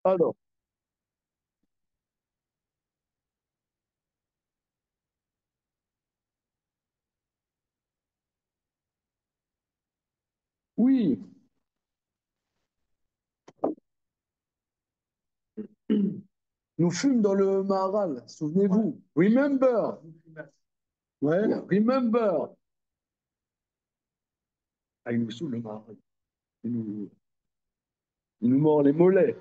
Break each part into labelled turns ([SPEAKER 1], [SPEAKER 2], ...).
[SPEAKER 1] Alors, oui, nous fûmes dans le Maharal, souvenez-vous. Remember. Ouais, remember. Ah, il nous saoule le Maharal. Il nous mord les mollets.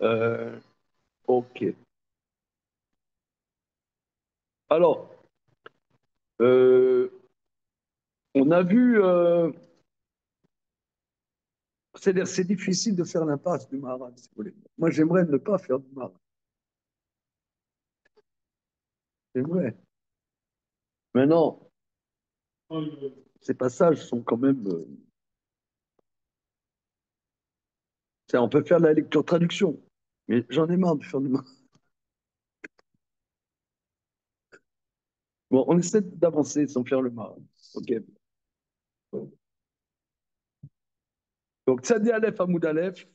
[SPEAKER 1] Euh, ok. Alors, euh, on a vu, c'est-à-dire c'est difficile de faire l'impasse du Maharal, si vous voulez. Moi, j'aimerais ne pas faire du Maharal. C'est vrai. Maintenant, ces passages sont quand même. On peut faire de la lecture-traduction, mais j'en ai marre de faire du Maharal. Bon, on essaie d'avancer sans faire le Maharal. Ok. Donc, Tzadi Aleph Hamoud Aleph,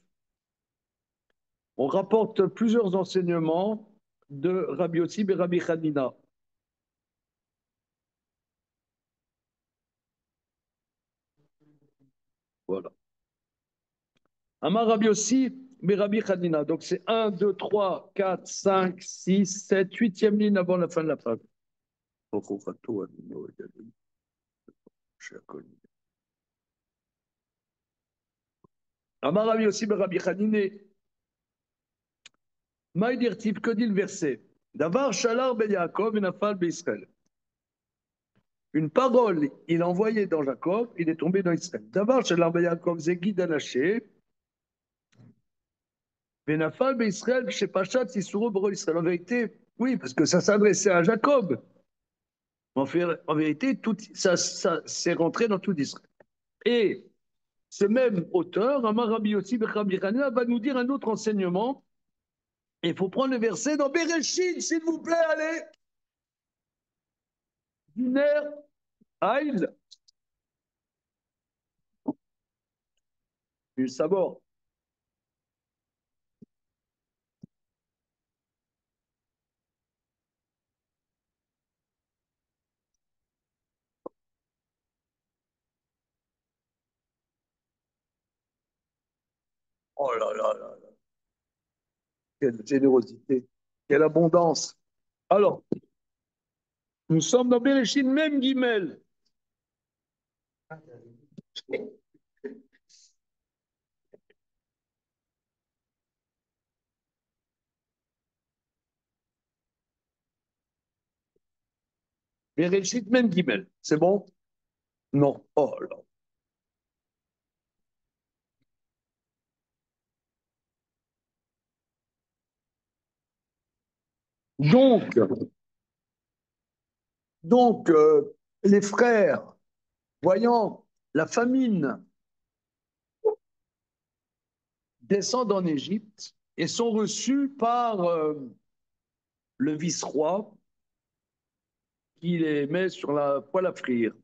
[SPEAKER 1] on rapporte plusieurs enseignements de Rabbi Yossi et Rabbi Hanina. Voilà. Amar Rabbi Yossi, mais Rabbi Hanina. Donc, c'est 1, 2, 3, 4, 5, 6, 7, 8e ligne avant la fin de la phrase. Amar Rabbi Yossi, mais Rabbi Hanina. Maïdirtif, que dit le verset? Davar Shalar ben Yaakov et Nafal ben Israël. Une parole, il a envoyé dans Jacob, il est tombé dans Israël. Davar Shalar ben Yaakov, Zegi Danaché. Benafal, ben Israël, chez Pachat, Sissouro, Boro Israël. En vérité, oui, parce que ça s'adressait à Jacob. En vérité, tout, ça s'est rentré dans tout Israël. Et ce même auteur, Amar Rabbi Yossi ben Rabbi Hanina, va nous dire un autre enseignement. Il faut prendre le verset dans Bereshit, s'il vous plaît, allez. Diner, Aïl, du sabord. Oh là là là là, quelle générosité, quelle abondance. Alors, nous sommes dans Bereshit, même Guimel. Bereshit, même Guimel. C'est bon? Non. Oh là. Donc, donc, les frères, voyant la famine, descendent en Égypte et sont reçus par le vice-roi qui les met sur la poêle à frire.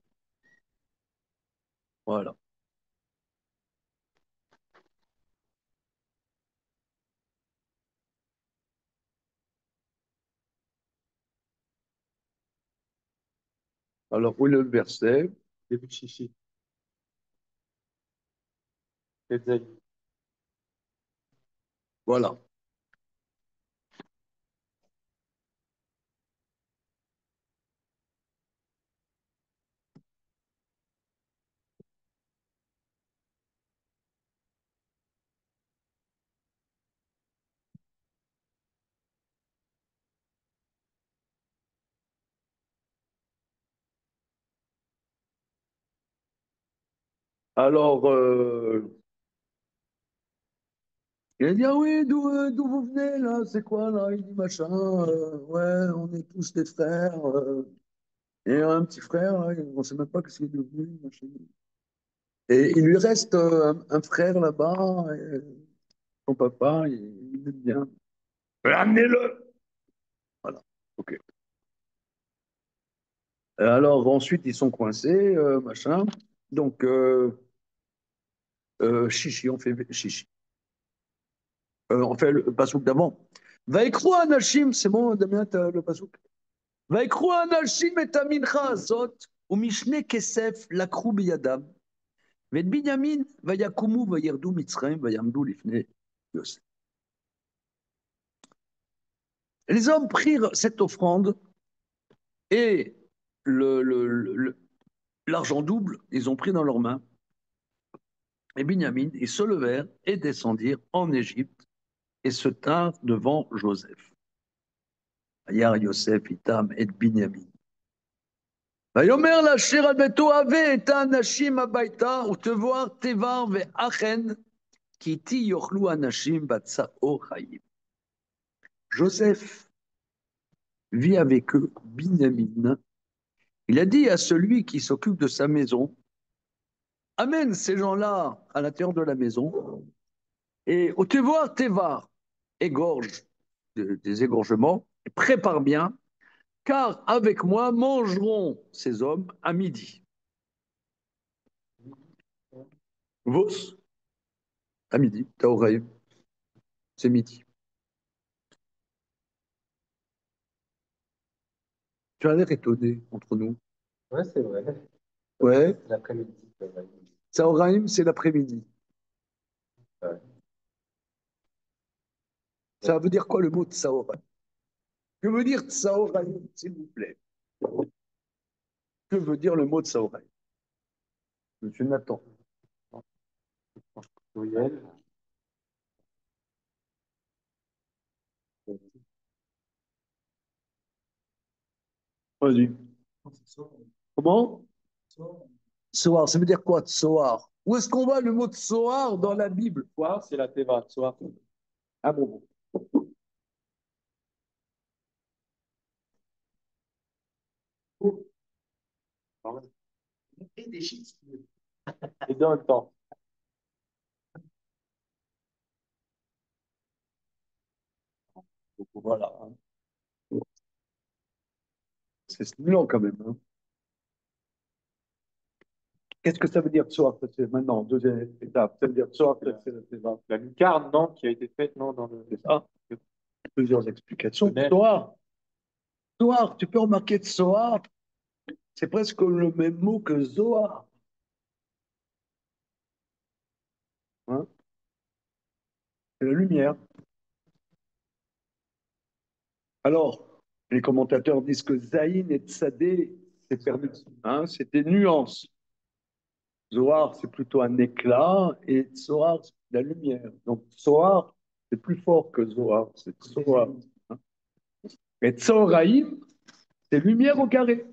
[SPEAKER 1] Voilà. Alors, où est le verset? Début de Chichi. Voilà. Alors, il a dit, ah oui, d'où vous venez là? C'est quoi là? Il dit, machin, ouais, on est tous des frères. Et un petit frère, là, on ne sait même pas ce qu'il est devenu. Machin. Et il lui reste un frère là-bas, et son papa, il aime bien. Ramenez-le! Voilà. OK. Alors ensuite, ils sont coincés, machin. Donc, chichi, on fait chichi. On fait le pasouk d'avant. Vaikrou anashim, c'est bon, Damien, t'as le pasouk. ויקחו האנשים את המנחה הזאת, ומשנה כסף לקחו בידם, ואת בנימין ויקומו וירדו מצרים ויעמדו לפני יוסף. Les hommes prirent cette offrande et l'argent double, ils ont pris dans leurs mains. Et Binyamin, ils se levèrent et descendirent en Égypte et se tinrent devant Joseph. Ayar Yosef itam et Binyamin. ויאמר לאשר על ביתו הבא את האנשים הביתה ותבואר תיבר ואכן כי איתי יאכלו אנשים בצאו חיים. Joseph vit avec eux Binyamin. Il a dit à celui qui s'occupe de sa maison, amène ces gens-là à l'intérieur de la maison et au tevoir tevar, égorge des égorgements, et prépare bien, car avec moi mangeront ces hommes à midi. Vos, à midi, Taoraïm, c'est midi. Tu as l'air étonné entre nous.
[SPEAKER 2] Ouais, c'est vrai.
[SPEAKER 1] Ouais.
[SPEAKER 2] C'est l'après-midi.
[SPEAKER 1] Taoraïm, c'est l'après-midi.
[SPEAKER 2] Ouais.
[SPEAKER 1] Ça veut dire quoi le mot Tsaoraïm? Que veut dire Tsaoraïm, s'il vous plaît? Que veut dire le mot Tsaoraïm? Monsieur Nathan.
[SPEAKER 2] Pluriel.
[SPEAKER 1] Vas-y. Comment? Tsoar, ça veut dire quoi, Tsoar? Où est-ce qu'on voit le mot Tsoar dans la Bible?
[SPEAKER 2] Soir, c'est la Teva. Soir.
[SPEAKER 1] Ah bon.
[SPEAKER 2] Et dans le temps.
[SPEAKER 1] Voilà. C'est stimulant quand même. Hein. Qu'est-ce que ça veut dire Tsoar? C'est maintenant, deuxième étape. Ça veut dire Tsoar, c'est
[SPEAKER 2] La lucarne, non, qui a été faite, non, dans le.
[SPEAKER 1] ça. Plusieurs explications. Tsoar. Tsoar, tu peux remarquer Tsoar, c'est presque le même mot que Zohar. Hein? C'est la lumière. Alors, les commentateurs disent que Zayin et Tzadé, c'est permis. Hein? C'est des nuances. Zohar, c'est plutôt un éclat, et Tsoar, c'est la lumière. Donc, Tsoar, c'est plus fort que Zohar, c'est Tsoar. Hein? Et Tsoraïm, c'est lumière au carré.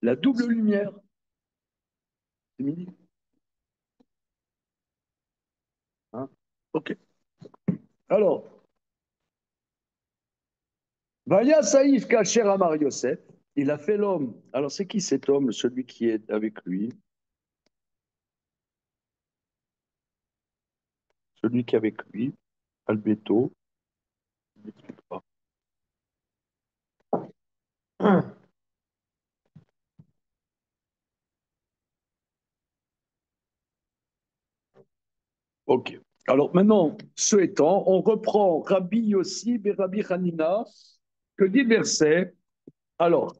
[SPEAKER 1] La double lumière. C'est midi. Hein? Ok. Alors, Vaya Saïf Kacher Amar Yosef, il a fait l'homme. Alors, c'est qui cet homme, celui qui est avec lui? Celui qui est avec lui, Albeto. Ok. Alors maintenant, ce étant, on reprend Rabbi Yossi et Rabbi Hanina. Que dit le verset? Alors,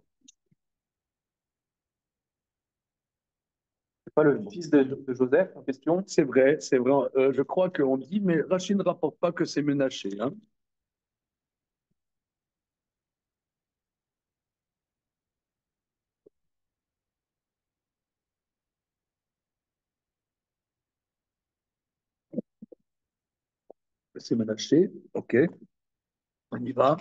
[SPEAKER 2] C'est pas le fils de Joseph en question?
[SPEAKER 1] c'est vrai, c'est vrai. Je crois qu'on dit, mais Rachid ne rapporte pas que c'est Ménaché. Hein. C'est Ménaché. Ok. On y va.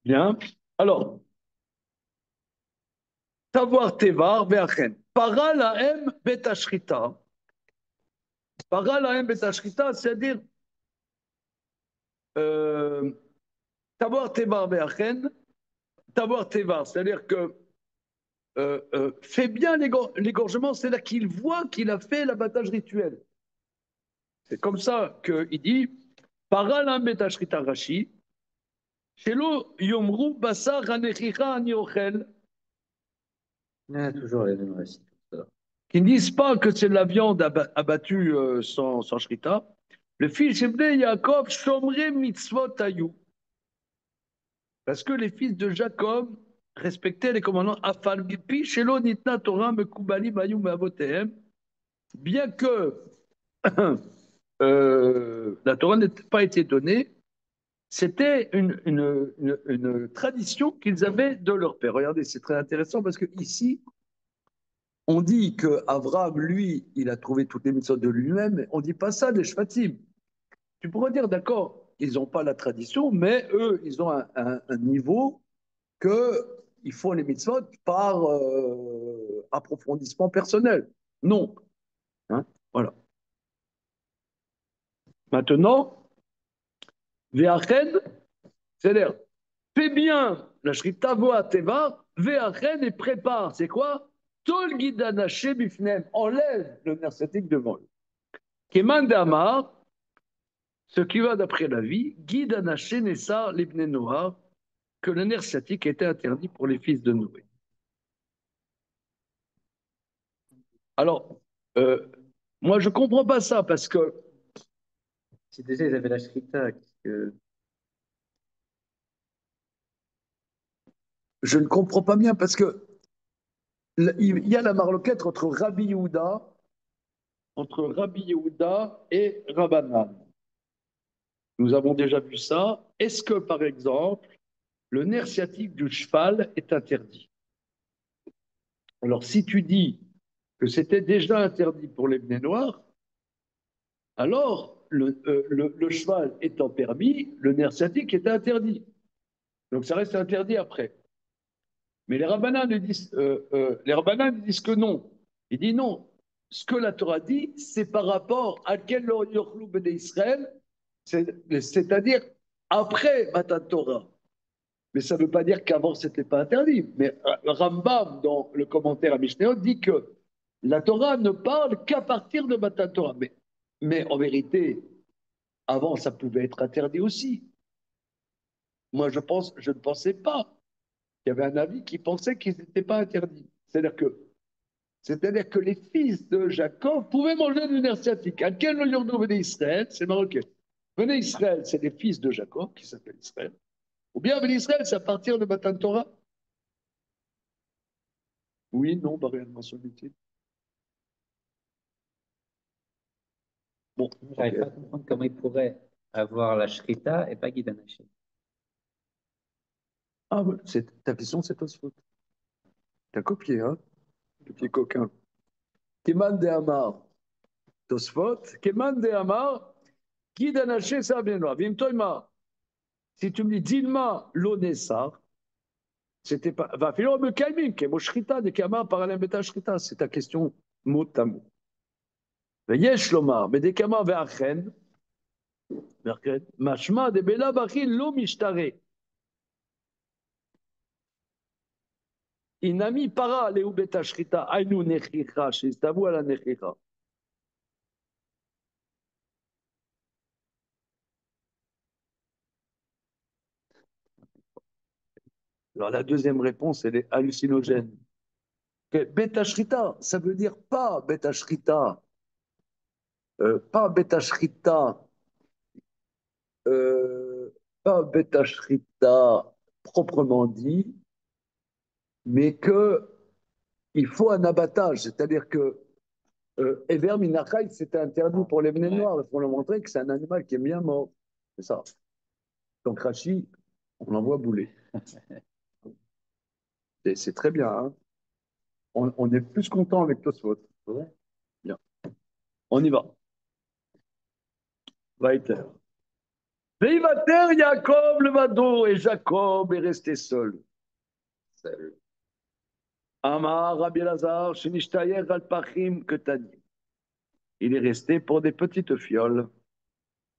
[SPEAKER 1] Bien. Alors, Tavoir Tevar Veachen. Para lahem betashrita. Para lahem betashrita, c'est-à-dire Tavoir Tevar Veachen. Tavoir Tevar, c'est-à-dire que fait bien l'égorgement, c'est-à-dire qu'il voit qu'il a fait l'abattage rituel. C'est comme ça qu'il dit Paralam betashrita rashi, shelo yomru basar hanechicha ani ochel.
[SPEAKER 2] Toujours les mêmes récits.
[SPEAKER 1] qui ne disent pas que c'est de la viande abattue sans shrita. Le fils de Yaakov, Shomre mitzvot ayou. Parce que les fils de Jacob respectaient les commandements Afal Gipi, Shelo Nitna Torah Mekubali Mayou Meavotehem, bien que la Torah n'ait pas été donnée, c'était une tradition qu'ils avaient de leur père. Regardez, c'est très intéressant parce que ici, on dit que Abraham, lui, il a trouvé toutes les mitzvot de lui-même, mais on ne dit pas ça des Shvatim. Tu pourrais dire, d'accord, ils n'ont pas la tradition, mais eux, ils ont un niveau qu'ils font les mitzvot par approfondissement personnel. Non. Hein, voilà. Maintenant, Ve'achen, c'est-à-dire, fais bien la shrita voa teva, Ve'achen et prépare. C'est quoi? Tol gidanaché bifnem, enlève le nercetique devant lui. Keman d'Amar, ce qui va d'après la vie, Gidanaché Nessa l'ibn Noah, que le nerf sciatique était interdit pour les fils de Noé. Alors, euh, moi, je ne comprends pas ça parce que
[SPEAKER 3] Si déjà ils avaient la shrita, que...
[SPEAKER 1] je ne comprends pas bien parce que il y a la marloquette entre Rabbi Yehuda et Rabbanan. Nous avons déjà vu ça. Est-ce que, par exemple, le nerf sciatique du cheval est interdit? Alors, si tu dis que c'était déjà interdit pour les bnei noirs, alors le cheval étant permis, le nerf sciatique est interdit. Donc, ça reste interdit après. Mais les rabbinans disent que non. Ils disent non. Ce que la Torah dit, c'est par rapport à quel yorlou Israël, c'est-à-dire après Matan Torah. Mais ça ne veut pas dire qu'avant, ce n'était pas interdit. Mais Rambam, dans le commentaire à Mishnayot, dit que la Torah ne parle qu'à partir de Matan Torah. Mais en vérité, avant, ça pouvait être interdit aussi. Moi, je ne pensais pas. Il y avait un avis qui pensait qu'ils n'étaient pas interdits. C'est-à-dire que les fils de Jacob pouvaient manger du nerf sciatique. À quel lieu venait Israël? C'est marocain. Venez Israël, c'est les fils de Jacob qui s'appellent Israël. Ou bien venez Israël, c'est à partir de Matan Torah. Oui, non, bah réellement, semble-t-il. Bon,
[SPEAKER 3] J'arrive pas à comprendre comment ils pourraient avoir la shrita et pas Guidanaché.
[SPEAKER 1] ah, ouais, ta question, c'est Tosfot. T'as copié, hein? Petit coquin. Keman de Amar, Tosfot. Keman de Amar, qui d'anaché ça bien loin. Vimtoima. Si tu me dis Dilma l'onessar, c'était pas. Va falloir me calmer, que Moshrita de Kama parallèle beta shrita. C'est ta question mot à mot. Yesh lomar, mais des Kama ve'achen, mashma de bela bachil lo mishtare. Inami para leu beta shrita, ainu nechicha, shistavu ala nechicha. Alors la deuxième réponse, elle est hallucinogène. Beta shrita, ça veut dire pas beta shrita, pas beta shrita, pas beta shrita proprement dit, mais que il faut un abattage, c'est-à-dire que Ever Minachai, c'était interdit pour les venets noirs, il faut leur montrer que c'est un animal qui est bien mort. C'est ça. Donc Rachi, on l'envoie bouler. C'est très bien. Hein, on est plus content avec Tosfot. Ouais. Bien. On y va. Weiter. Veivater Jacob le vado, et Jacob est resté seul. Seul. Amar Rabbi Lazar, Shenishtayer al Pachim Ketani. Il est resté pour des petites fioles.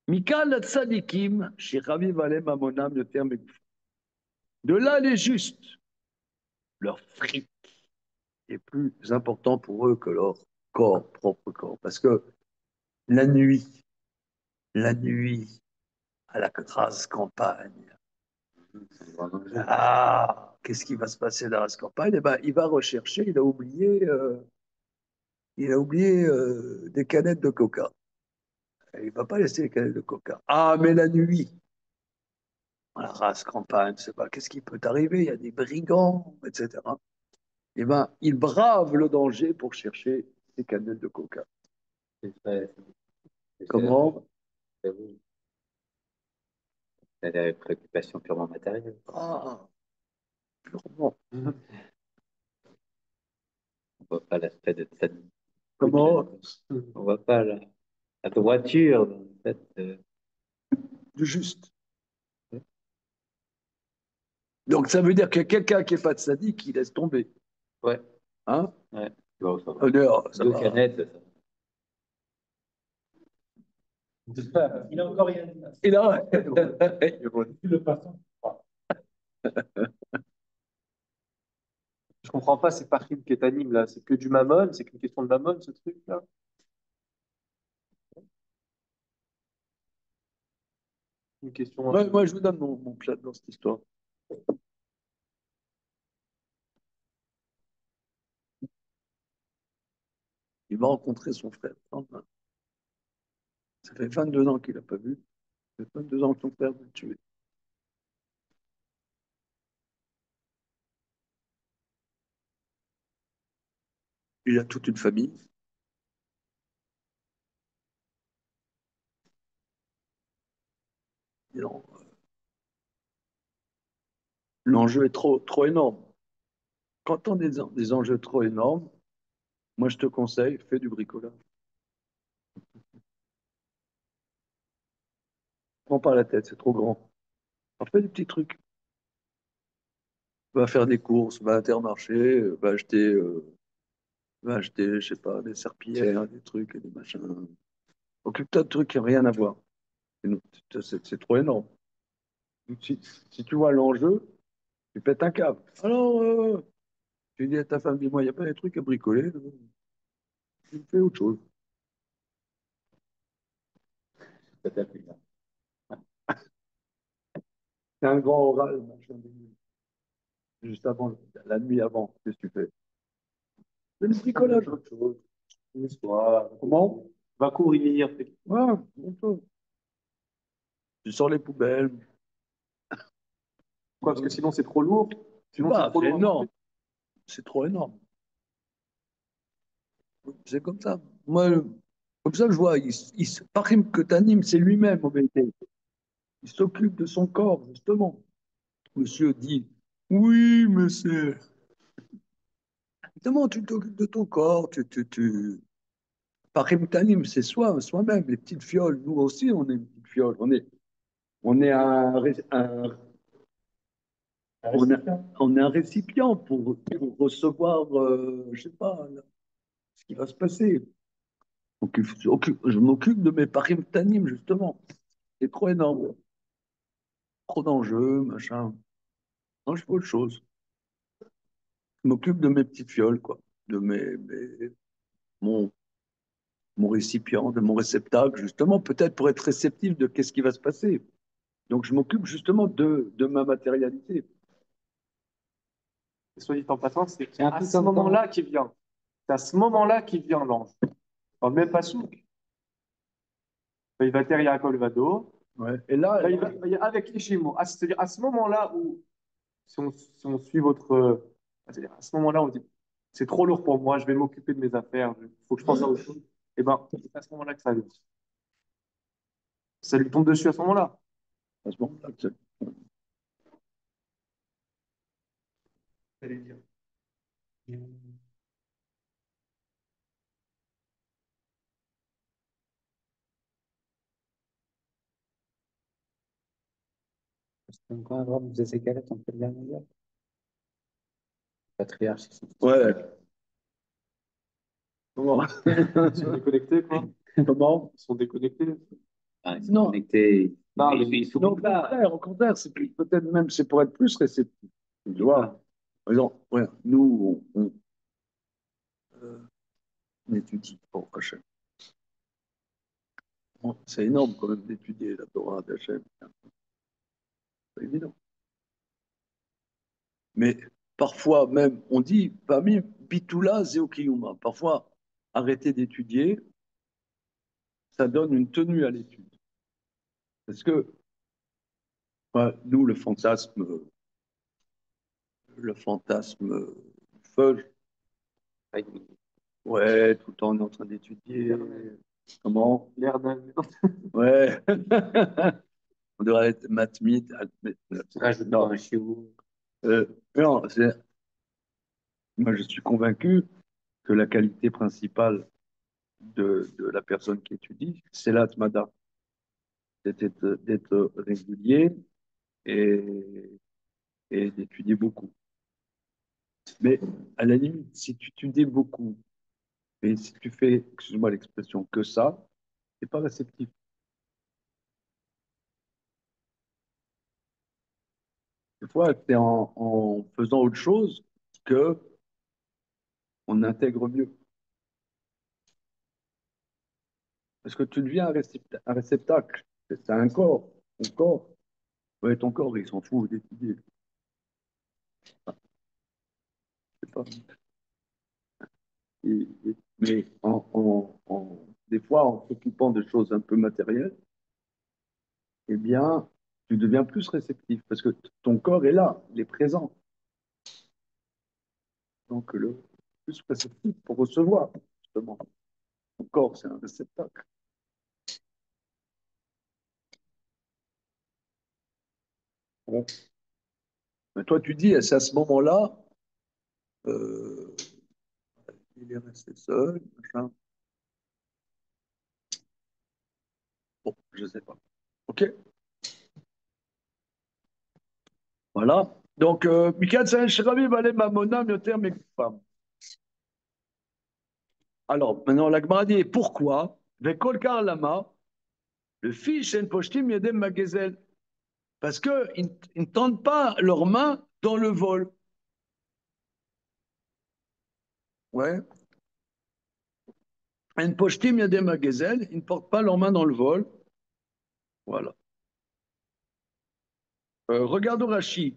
[SPEAKER 1] Mikal Tzadikim, Shiravi Valem Amonam Yoter Megouf. De là, les justes, leur fric est plus important pour eux que leur corps, propre corps. Parce que la nuit, la nuit, à la grasse campagne, ah, qu'est-ce qui va se passer dans la campagne? Eh ben, il va rechercher, il a oublié il a oublié des canettes de coca. Il ne va pas laisser les canettes de coca. Ah, mais la nuit, la race campagne, je sais pas, qu'est-ce qui peut arriver? Il y a des brigands, etc. Eh ben, il brave le danger pour chercher des canettes de coca.
[SPEAKER 3] C'est très,
[SPEAKER 1] Comment?
[SPEAKER 3] vous, c'est des préoccupations purement matérielles.
[SPEAKER 1] Ah, purement.
[SPEAKER 3] On voit pas l'aspect de cette,
[SPEAKER 1] Comment?
[SPEAKER 3] on voit pas la droiture dans le fait de,
[SPEAKER 1] Du juste. Donc, ça veut dire que quelqu'un qui n'est pas de sadique, il laisse tomber.
[SPEAKER 3] ouais,
[SPEAKER 1] Hein?
[SPEAKER 3] ouais. Bon, ça va.
[SPEAKER 1] Honneur, ça
[SPEAKER 3] Deux
[SPEAKER 1] va.
[SPEAKER 3] canettes, ça.
[SPEAKER 2] Il a encore rien dit.
[SPEAKER 1] Et là,
[SPEAKER 2] Le passant. Je comprends pas, c'est pas Rime qui t'anime là, c'est que du mammon, c'est qu'une question de mammon ce truc là. Une question.
[SPEAKER 1] moi, je vous donne mon plat dans cette histoire. Il va rencontrer son frère. Ça fait 22 ans qu'il n'a pas vu. Ça fait 22 ans que son frère veut le tuer. Il a toute une famille. Non, l'enjeu est trop énorme. Quand on a des enjeux trop énormes, moi, je te conseille, fais du bricolage. Prends pas la tête, c'est trop grand. Alors, fais des petits trucs. Va faire des courses, va à Intermarché, va acheter, je sais pas, des serpillères, des trucs, des machins. Occupe-toi de trucs qui n'ont rien à voir. C'est trop énorme. Si, si tu vois l'enjeu, tu pètes un câble. Alors, tu dis à ta femme, dis-moi, il n'y a pas des trucs à bricoler, tu fais autre chose.
[SPEAKER 3] Peut-être plus.
[SPEAKER 1] C'est un grand oral, machin, juste avant, la nuit avant, qu'est-ce que tu fais? C'est le bricolage.
[SPEAKER 2] Autre chose. Une histoire.
[SPEAKER 1] Comment?
[SPEAKER 2] Va courir.
[SPEAKER 1] Ouais, autre chose. Tu sors les poubelles.
[SPEAKER 2] Quoi, parce que sinon c'est trop lourd.
[SPEAKER 1] Tu
[SPEAKER 2] Sinon c'est
[SPEAKER 1] vois,
[SPEAKER 2] trop
[SPEAKER 1] c'est
[SPEAKER 2] lourd à
[SPEAKER 1] énorme.
[SPEAKER 2] porter.
[SPEAKER 1] C'est trop énorme. C'est comme ça. Moi, comme ça, je vois, Parim que tu animes, c'est lui-même en vérité. Il s'occupe de son corps, justement. Monsieur dit, oui, mais c'est... Évidemment, tu t'occupes de ton corps, Parim t'anime, c'est soi-même, les petites fioles. Nous aussi, on est une petite fiole. On est on est un récipient pour recevoir, je sais pas, là, ce qui va se passer. Donc, je m'occupe de mes parim tanim, justement. C'est trop énorme. Trop d'enjeux, machin. Non, je fais autre chose. Je m'occupe de mes petites fioles, quoi. De mon, mon récipient, de mon réceptacle, justement, peut-être pour être réceptif de qu'est-ce qui va se passer. Donc, je m'occupe justement de ma matérialité.
[SPEAKER 2] Et soit dit en passant, c'est
[SPEAKER 3] C'est un
[SPEAKER 2] à
[SPEAKER 3] peu
[SPEAKER 2] ce
[SPEAKER 3] comme
[SPEAKER 2] moment-là qu'il vient. C'est à ce moment-là qu'il vient l'ange. Dans le même pasouk. Il va terre Yaakov Vado.
[SPEAKER 1] Ouais. Et là,
[SPEAKER 2] Là, avec les Gémeaux. C'est-à-dire à ce moment-là où, si on suit votre. C'est-à-dire à ce moment-là, on dit c'est trop lourd pour moi, je vais m'occuper de mes affaires, il faut que je pense à autre chose. Et ben, c'est à ce moment-là que ça arrive. Ça lui tombe dessus à ce moment-là.
[SPEAKER 1] à ce moment-là,
[SPEAKER 2] J'allais dire.
[SPEAKER 3] Donc, quand Abraham faisait ses galettes, on peut le dire. Patriarche, ils sont
[SPEAKER 1] ouais. Comment?
[SPEAKER 2] Ils sont déconnectés, quoi.
[SPEAKER 1] Comment?
[SPEAKER 2] Ils sont déconnectés.
[SPEAKER 3] enfin, ils sont
[SPEAKER 1] Non,
[SPEAKER 3] connectés.
[SPEAKER 2] Non,
[SPEAKER 3] Ils
[SPEAKER 1] non,
[SPEAKER 3] s'oublient pas.
[SPEAKER 1] au contraire, c'est peut-être même c'est pour être plus réceptif. Tu vois, par exemple, ouais, nous, on étudie pour Hachem. Bon, c'est énorme quand même d'étudier la Torah d'Hachem. C'est évident. Mais parfois même, on dit, parmi Bitoula, Zéokiyuma, parfois, arrêter d'étudier, ça donne une tenue à l'étude. Parce que nous, le fantasme feuille, ouais, tout le temps on est en train d'étudier. Comment?
[SPEAKER 2] L'air d'un.
[SPEAKER 1] Ouais. On devrait être mathmite.
[SPEAKER 3] Rajoute pas
[SPEAKER 1] Non,
[SPEAKER 3] un chiot.
[SPEAKER 1] non, moi je suis convaincu que la qualité principale de la personne qui étudie, c'est l'atmada, d'être régulier et, et d'étudier beaucoup. Mais à la limite, si tu étudies beaucoup, et si tu fais, excuse-moi l'expression, que ça, c'est pas réceptif. Des fois, c'est en faisant autre chose que on intègre mieux. Parce que tu deviens un réceptacle. C'est un corps. Ton corps, ouais, ton corps, il s'en fout d'étudier. C'est pas. Mais des fois, en s'occupant de choses un peu matérielles, eh bien, tu deviens plus réceptif parce que ton corps est là, il est présent. Donc, le plus réceptif pour recevoir, justement. Ton corps, c'est un réceptacle. Bon. Mais toi, tu dis, c'est à ce moment-là, euh, il est resté seul, machin. Bon, je sais pas. OK? Voilà. Donc, Michael Saint-Shiravi va aller mamona mioter mekupam. Alors, maintenant, la Gemara dit pourquoi? Vekol kar lama, le fils en poshtim yedem magezel. Parce qu'ils ne tendent pas leurs mains dans le vol. Ouais. En poshtim yedem magezel, ils ne portent pas leurs mains dans le vol. Voilà. Regarde Rashi.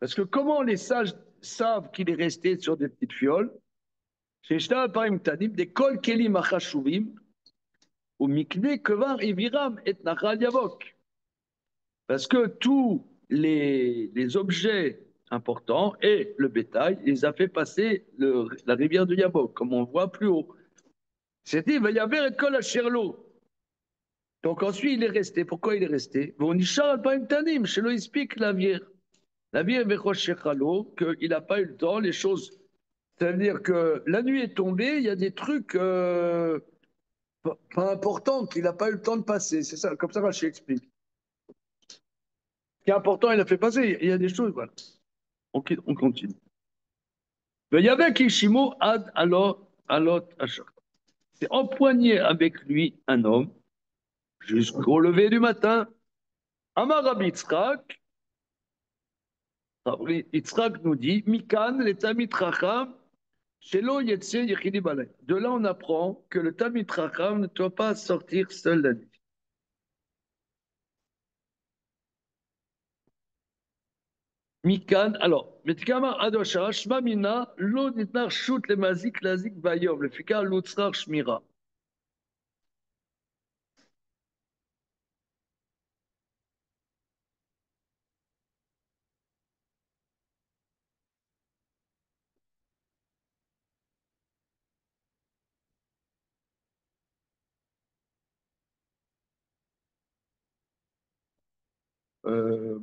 [SPEAKER 1] Parce que comment les sages savent qu'il est resté sur des petites fioles? Sheshta parim tanim, des kol kelim achashuvim, ou mikne kevar iviram et nachal yavok. Parce que tous les objets importants et le bétail, il les a fait passer la rivière de Yabok, comme on voit plus haut. C'est dit, il va y avoir et kol asherlo. Donc ensuite, il est resté. Pourquoi il est resté? Bon, Nishar pas une tanim, chez lui, il explique la vierge. La vierge Vechoshechalo, qu'il n'a pas eu le temps, les choses. C'est-à-dire que la nuit est tombée, il y a des trucs pas importants qu'il n'a pas eu le temps de passer. C'est ça, comme ça, Rachid explique. Ce qui est important, il a fait passer. Il y a des choses, voilà. On continue. Il y avait Kishimo ad alot achar. C'est empoigné avec lui un homme jusqu'au lever du matin. Amar Rabbi Yitzhak, Rabbi Yitzhak nous dit, Mikan, le Tamid Racham, Shelo Yetse Yechidi Balay. De là, on apprend que le Tamid Racham ne doit pas sortir seul la nuit. Mikan, alors, Metkama Adosha, Shmamina, Lo Nitnar Shut le Mazik Lazik Bayom, le Fika Lutzrar Shmira. Euh,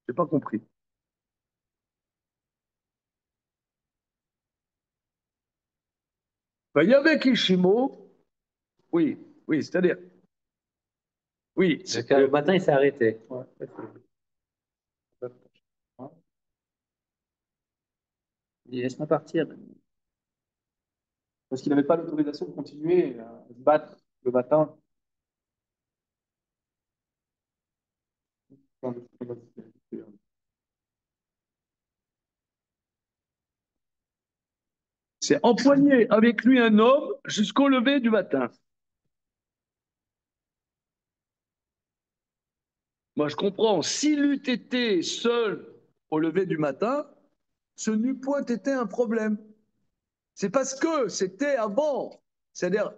[SPEAKER 1] j'ai pas compris. Il y avait Kishimo, oui, oui, c'est-à-dire, oui,
[SPEAKER 3] Le matin, il s'est arrêté.
[SPEAKER 2] Ouais.
[SPEAKER 3] Il dit, laisse-moi partir.
[SPEAKER 2] Parce qu'il n'avait pas l'autorisation de continuer à se battre le matin.
[SPEAKER 1] c'est empoigné avec lui un homme jusqu'au lever du matin. Moi, je comprends. S'il eût été seul au lever du matin, ce n'eût point été un problème. C'est parce que c'était avant. C'est-à-dire,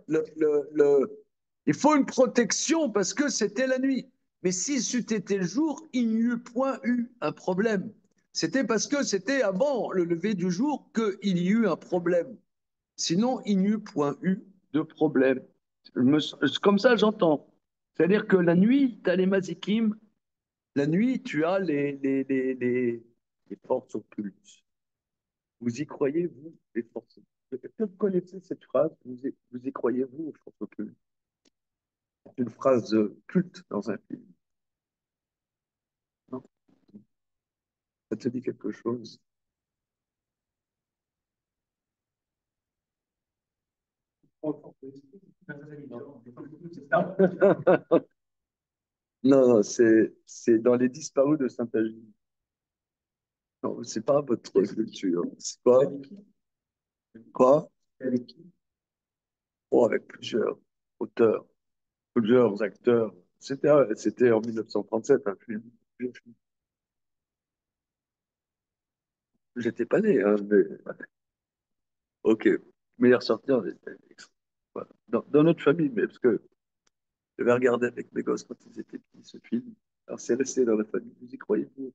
[SPEAKER 1] il faut une protection parce que c'était la nuit. Mais si c'eût été le jour, il n'y eût point eu un problème. C'était parce que c'était avant le lever du jour qu'il y eut un problème. Sinon, il n'y eut point eu de problème. Comme ça, j'entends. C'est-à-dire que la nuit, tu as les mazikim. La nuit, tu as les forces occultes. Vous y croyez, vous, les forces occultes? Est-ce que vous connaissez cette phrase? Vous y croyez, vous, les forces occultes? C'est une phrase culte dans un film. Non? Ça te dit quelque chose? Non, non, c'est dans Les Disparus de Saint-Agile. Non, c'est pas votre culture. C'est quoi? Quoi? Oh, avec plusieurs auteurs, plusieurs acteurs. C'était en 1937, un film. J'étais pas né, hein, mais ok. Mais il est ressorti voilà. Dans notre famille, mais parce que j'avais regardé avec mes gosses quand ils étaient petits ce film. Alors c'est resté dans la famille. Vous y croyez-vous?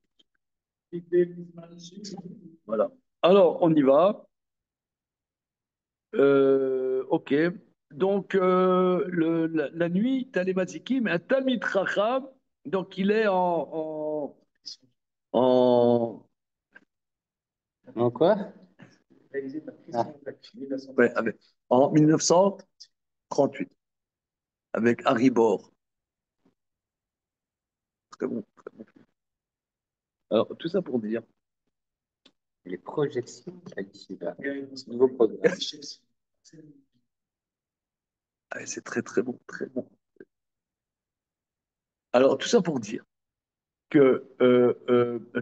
[SPEAKER 1] Voilà. Alors, on y va. Ok. Donc, la nuit, t'as les Mazikim, un Talmid Chacham, donc il est en,
[SPEAKER 3] En quoi? Ah,
[SPEAKER 1] ouais, en 1938, avec Harry Bor. Très bon, très bon. Alors, tout ça pour dire,
[SPEAKER 3] les projections à Yeshiva. Nouveau programme.
[SPEAKER 1] ah, c'est très, très bon, très bon. Alors, tout ça pour dire que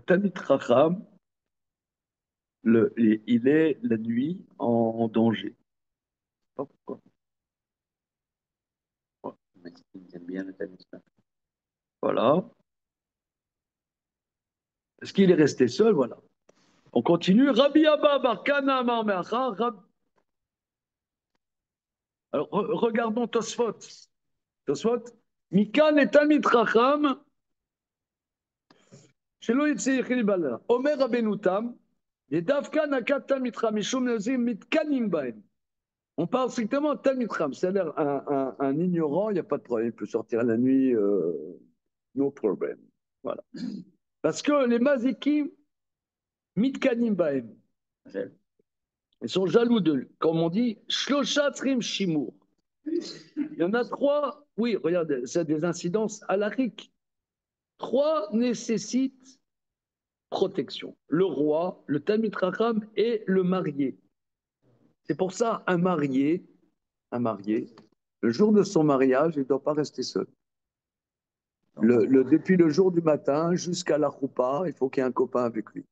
[SPEAKER 1] Talmid Chacham, il est la nuit en danger. Pas pourquoi.
[SPEAKER 3] Ils aiment bien le Talmud.
[SPEAKER 1] Voilà. Est-ce qu'il est resté seul? Voilà. On continue. Rabbi Abba Bar Kana Amar Me'acha, Alors, regardons Tosfot. Tosfot. Mikan et Talmid Chacham, Shelo Yitzei Yechil Bala. Omer Rabbeinu Tam, Yedavka Nakat Talmid Chacham, Mishum Neozim Mitkanim Bahem. On parle strictement de Talmid Chacham. C'est-à-dire un ignorant, il n'y a pas de problème. Il peut sortir la nuit, no problem. Voilà. Parce que les mazikim, Mitkanim Bahem. Ils sont jaloux de lui. Comme on dit, Shloshatrim Shimour. Il y en a trois, oui, regarde, c'est des incidences halachiques. Trois nécessitent protection. Le roi, le Talmid Chacham et le marié. C'est pour ça, un marié, le jour de son mariage, il ne doit pas rester seul. Depuis le jour du matin jusqu'à la choupa, il faut qu'il y ait un copain avec lui.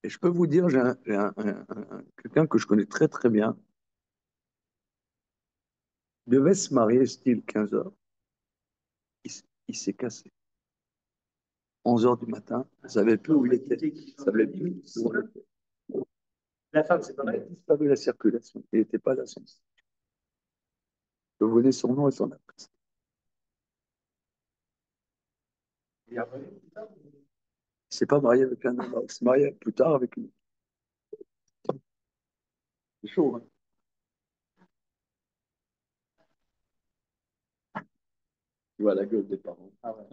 [SPEAKER 1] Et je peux vous dire, quelqu'un que je connais très très bien, devait se marier style 15 heures. Il s'est cassé. 11 heures du matin, il ne savait plus où il était. Il ne savait plus où il était. La femme, c'est pareil. Il a disparu de la circulation. Il n'était pas là. Je vous donner son nom et son adresse. Il ne s'est pas marié avec un homme. Il s'est marié plus tard avec une. C'est chaud, hein. Tu vois la gueule des parents. Ah ouais.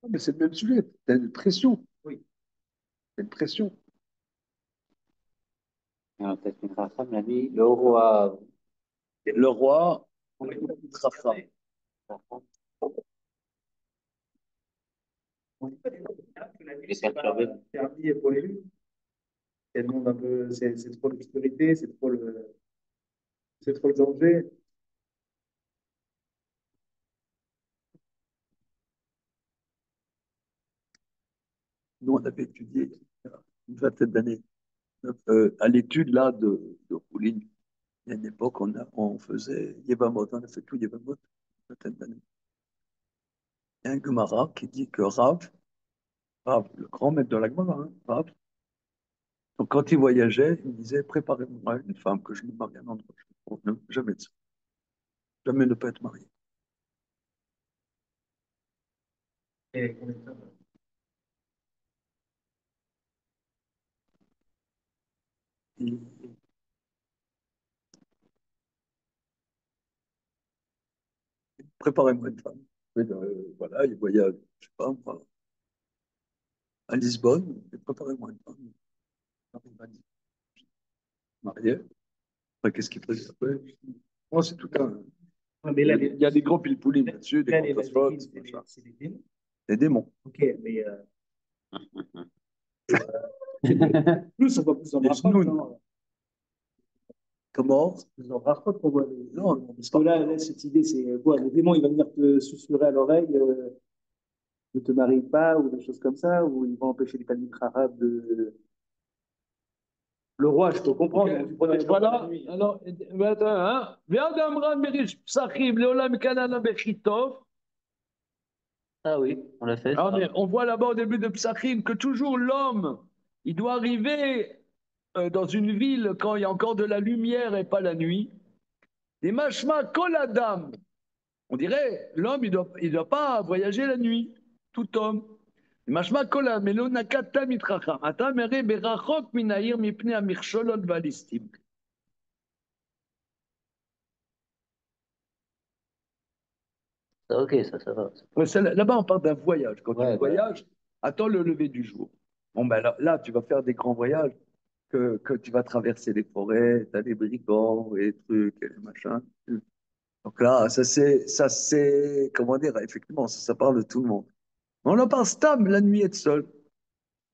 [SPEAKER 1] Non, mais c'est le même sujet. Tu as une pression. Oui. C'est une pression.
[SPEAKER 3] Alors, Talmud Chacham, la nuit, le roi.
[SPEAKER 1] Et le roi, Rafa.
[SPEAKER 3] Il est perturbé.
[SPEAKER 2] Permis et polémique. Elle demande un peu, c'est trop l'obscurité, c'est trop le danger.
[SPEAKER 1] Nous, on avait étudié une vingtaine d'années à l'étude là de Rouline. Il y a une époque, on faisait Yevamot, on a fait tout Yevamot, une vingtaine d'années. Il y a un Gemara qui dit que Rav, le grand maître de la Gemara, hein, Rav, donc quand il voyageait, il disait préparez-moi une femme que je me marie à un endroit. Non, jamais de ça. Jamais ne pas être marié.
[SPEAKER 2] Et
[SPEAKER 1] Il- Préparez-moi une femme. Voilà, il voyage, je sais pas, moi, à Lisbonne, et préparez-moi une femme. Il va marié. Après, qu'est-ce qu'il faisait après? Moi, c'est tout un.
[SPEAKER 2] mais là,
[SPEAKER 1] Il y a des gros pilpoulim là-dessus, des
[SPEAKER 2] là,
[SPEAKER 1] gros
[SPEAKER 2] les
[SPEAKER 1] phosphores,
[SPEAKER 2] Vasikim, c'est des démons.
[SPEAKER 1] des démons.
[SPEAKER 2] Ok, mais plus, on va plus en
[SPEAKER 1] Les
[SPEAKER 2] rapprocher,
[SPEAKER 1] snouns.
[SPEAKER 2] non?
[SPEAKER 1] Comment?
[SPEAKER 2] Plus en rapproche qu'on voit les
[SPEAKER 1] Non,
[SPEAKER 2] démons. Parce que là, cette idée, c'est quoi? Le démon, il va venir te susurrer à l'oreille, ne te marie pas, ou des choses comme ça, ou il va empêcher les paniques arabes de. Le roi, je peux comprendre.
[SPEAKER 1] Ok,
[SPEAKER 2] hein, tu protèges pas la
[SPEAKER 1] voilà.
[SPEAKER 2] nuit.
[SPEAKER 1] Alors, attends, hein? Viens d'Amran Merish Psachim, Leolam Kanana Bechitov.
[SPEAKER 3] Ah oui, on l'a fait,
[SPEAKER 1] Ah,
[SPEAKER 3] ça.
[SPEAKER 1] mais on voit là-bas au début de Psachim que toujours l'homme, il doit arriver dans une ville quand il y a encore de la lumière et pas la nuit. Des machma koladam. On dirait, l'homme, il doit pas voyager la nuit. Tout homme. Mashma kola, melo nakata mitracham. Ata mere berachok minair mipne amircholot balistim.
[SPEAKER 3] Ok, ça va.
[SPEAKER 1] Ouais, là-bas, on parle d'un voyage. Quand
[SPEAKER 3] Ouais,
[SPEAKER 1] tu voyages, attends le lever du jour. Bon, ben là, tu vas faire des grands voyages, que tu vas traverser les forêts, tu as des brigands et des trucs et des machins. Donc là, comment dire, effectivement, ça parle de tout le monde. On en parle stam, la nuit, être seul,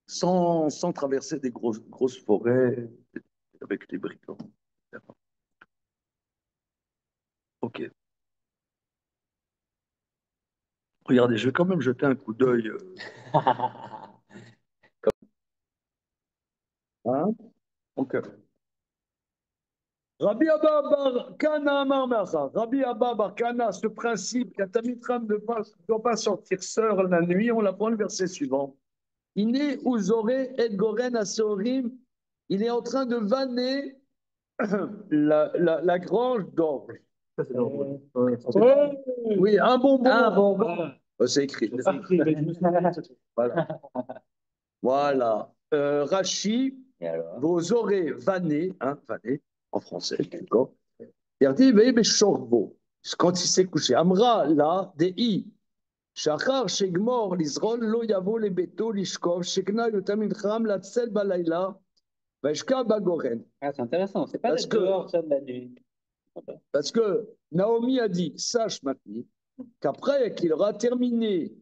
[SPEAKER 1] sans traverser des grosses forêts avec les brigands. Ok. Regardez, je vais quand même jeter un coup d'œil. Hein? Donc, Rabbi Abba Bar Kana Amar Mecha. Rabbi Abba Bar Kana, ce principe qu'un Tamitram ne doit pas sortir seul la nuit, on l'apprend le verset suivant. Iné Uzore et Goren Asorim, il est en train de vanner la grange d'orge.
[SPEAKER 2] Ça, c'est dangereux. Ouais,
[SPEAKER 1] Oui, un bonbon.
[SPEAKER 3] Un bonbon.
[SPEAKER 1] C'est écrit.
[SPEAKER 2] c'est écrit, mais je me suis dit,
[SPEAKER 1] Voilà. Voilà. Rachi,
[SPEAKER 3] Et alors?
[SPEAKER 1] vos oreilles vannées, hein, vannées, en français, d'accord. Il a dit, veillez, mais chorvo, quand il s'est couché. Amra, là, des i. Shachar, shegmor, l'isrol, lo yavo, les beto, l'ishkov, shekna, yotamid cham, la tsel balayla, veshka bagoren.
[SPEAKER 3] Ah, c'est intéressant. C'est pas
[SPEAKER 1] Parce
[SPEAKER 3] d'être
[SPEAKER 1] que,
[SPEAKER 3] dehors ça de la nuit.
[SPEAKER 1] parce que Naomi a dit, sache maintenant, qu'après qu'il aura terminé